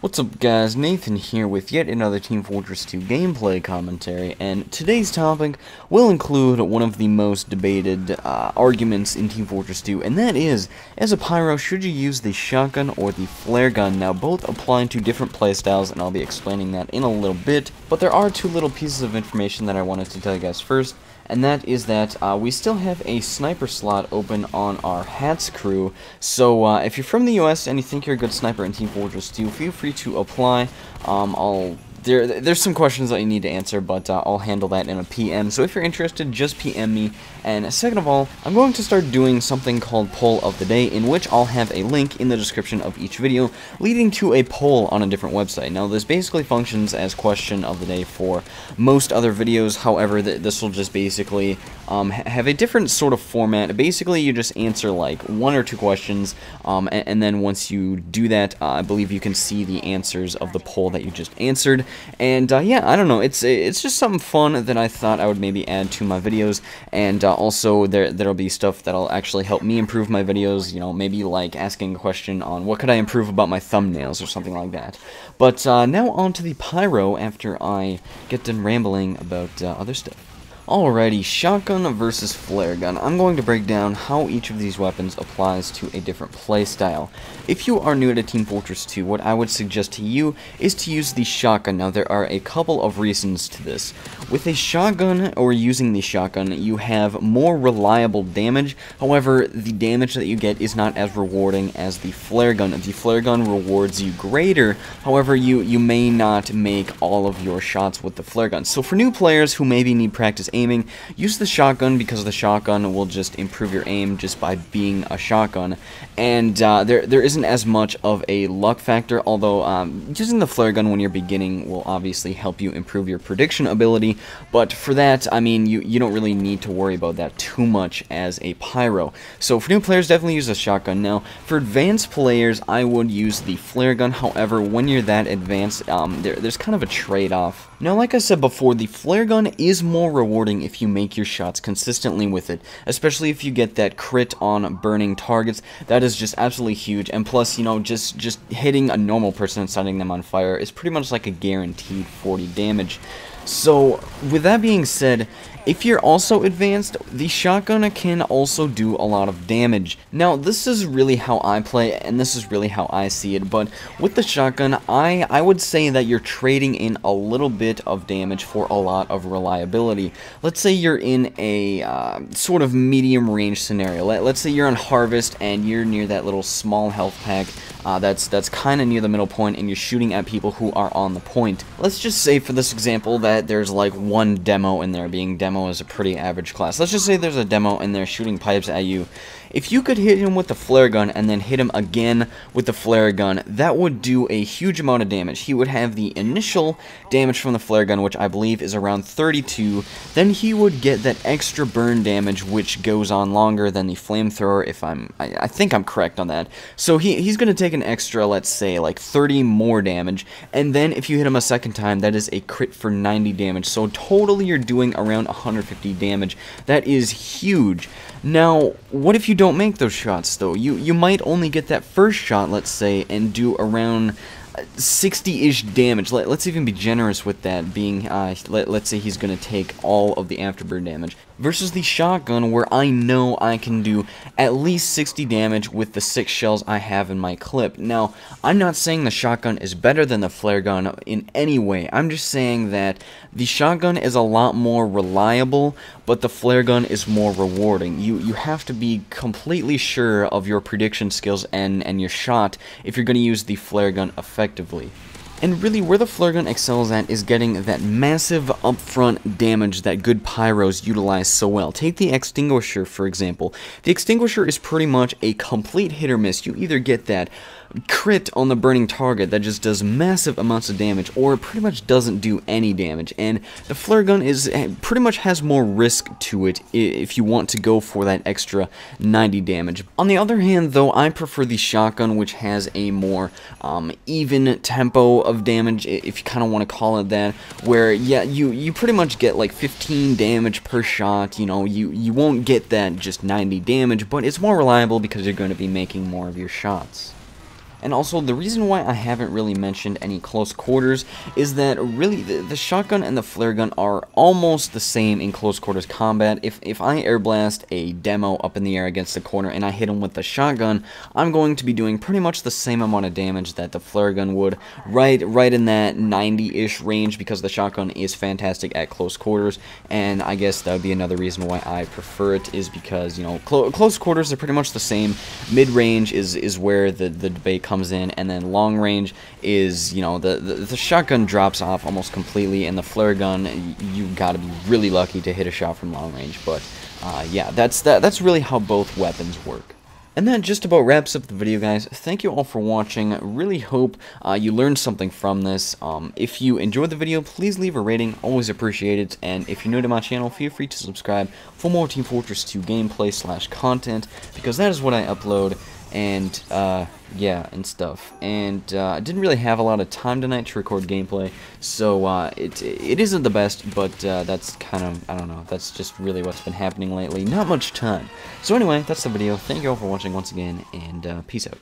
What's up guys, Nathan here with yet another Team Fortress 2 gameplay commentary, and today's topic will include one of the most debated arguments in Team Fortress 2, and that is, as a pyro, should you use the shotgun or the flare gun? Now both apply to different playstyles, and I'll be explaining that in a little bit, but there are two little pieces of information that I wanted to tell you guys first. And that is that we still have a sniper slot open on our HATS crew, so if you're from the US and you think you're a good sniper in Team Fortress 2, feel free to apply. There's some questions that you need to answer, but I'll handle that in a PM, so if you're interested, just PM me. And second of all, I'm going to start doing something called Poll of the Day, in which I'll have a link in the description of each video leading to a poll on a different website. Now, this basically functions as question of the day for most other videos, however, this will just basically have a different sort of format. Basically, you just answer like one or two questions, and then once you do that, I believe you can see the answers of the poll that you just answered. And yeah, I don't know, it's just something fun that I thought I would maybe add to my videos, and also there'll be stuff that'll actually help me improve my videos, you know, maybe like asking a question on what could I improve about my thumbnails or something like that. But now on to the pyro after I get done rambling about other stuff. Alrighty, shotgun versus flare gun. I'm going to break down how each of these weapons applies to a different playstyle. If you are new to Team Fortress 2, what I would suggest to you is to use the shotgun. Now, there are a couple of reasons to this. With a shotgun, or using the shotgun, you have more reliable damage. However, the damage that you get is not as rewarding as the flare gun. The flare gun rewards you greater, however, you may not make all of your shots with the flare gun. So for new players who maybe need practice aiming, use the shotgun, because the shotgun will just improve your aim just by being a shotgun. And there isn't as much of a luck factor, although using the flare gun when you're beginning will obviously help you improve your prediction ability, but for that, I mean, you don't really need to worry about that too much as a pyro. So for new players, definitely use a shotgun. Now, for advanced players, I would use the flare gun. However, when you're that advanced, there's kind of a trade-off. Now, like I said before, the flare gun is more rewarding if you make your shots consistently with it, especially if you get that crit on burning targets. That is just absolutely huge, and plus, you know, just hitting a normal person and setting them on fire is pretty much like a guaranteed 40 damage. So, with that being said, if you're also advanced, the shotgun can also do a lot of damage. Now, this is really how I play, and this is really how I see it, but with the shotgun, I would say that you're trading in a little bit of damage for a lot of reliability. Let's say you're in a sort of medium range scenario. Let's say you're on Harvest, and you're near that little small health pack that's kind of near the middle point, and you're shooting at people who are on the point. Let's just say, for this example, that there's like one demo in there, being demo is a pretty average class. Let's just say there's a demo in there shooting pipes at you. If you could hit him with the flare gun and then hit him again with the flare gun, that would do a huge amount of damage. He would have the initial damage from the flare gun, which I believe is around 32. Then he would get that extra burn damage, which goes on longer than the flamethrower, if I think I'm correct on that. So he's going to take an extra, let's say, like 30 more damage, and then if you hit him a second time, that is a crit for 90 damage. So totally you're doing around 150 damage. That is huge. Now, what if you don't make those shots, though? You might only get that first shot, let's say, and do around 60-ish damage. Let's even be generous with that, being, let's say he's going to take all of the afterburn damage, versus the shotgun, where I know I can do at least 60 damage with the 6 shells I have in my clip. Now, I'm not saying the shotgun is better than the flare gun in any way. I'm just saying that the shotgun is a lot more reliable, but the flare gun is more rewarding. You have to be completely sure of your prediction skills and your shot if you're going to use the flare gun effectively. And really, where the flare gun excels at is getting that massive upfront damage that good pyros utilize so well. Take the extinguisher, for example. The extinguisher is pretty much a complete hit or miss. You either get that crit on the burning target that just does massive amounts of damage, or it pretty much doesn't do any damage. And the flare gun is pretty much has more risk to it if you want to go for that extra 90 damage. On the other hand, though, I prefer the shotgun, which has a more even tempo of damage, if you kind of want to call it that, where, yeah, you pretty much get like 15 damage per shot. You know, you won't get that just 90 damage, but it's more reliable because you're going to be making more of your shots. And also, the reason why I haven't really mentioned any close quarters is that really the shotgun and the flare gun are almost the same in close quarters combat. If I air blast a demo up in the air against the corner and I hit him with the shotgun, I'm going to be doing pretty much the same amount of damage that the flare gun would, right in that 90-ish range, because the shotgun is fantastic at close quarters. And I guess that would be another reason why I prefer it, is because, you know, close quarters are pretty much the same. Mid-range is where the debate comes in, and then long range is, you know, the shotgun drops off almost completely, and the flare gun, you gotta be really lucky to hit a shot from long range. But yeah, that's really how both weapons work. And that just about wraps up the video, guys. Thank you all for watching. Really hope you learned something from this. If you enjoyed the video, please leave a rating. Always appreciate it. And if you're new to my channel, feel free to subscribe for more Team Fortress 2 gameplay / content, because that is what I upload. And yeah, and stuff. And I didn't really have a lot of time tonight to record gameplay, so it isn't the best, but that's kind of, I don't know, that's just really what's been happening lately. Not much time. So anyway, that's the video. Thank you all for watching once again, and peace out.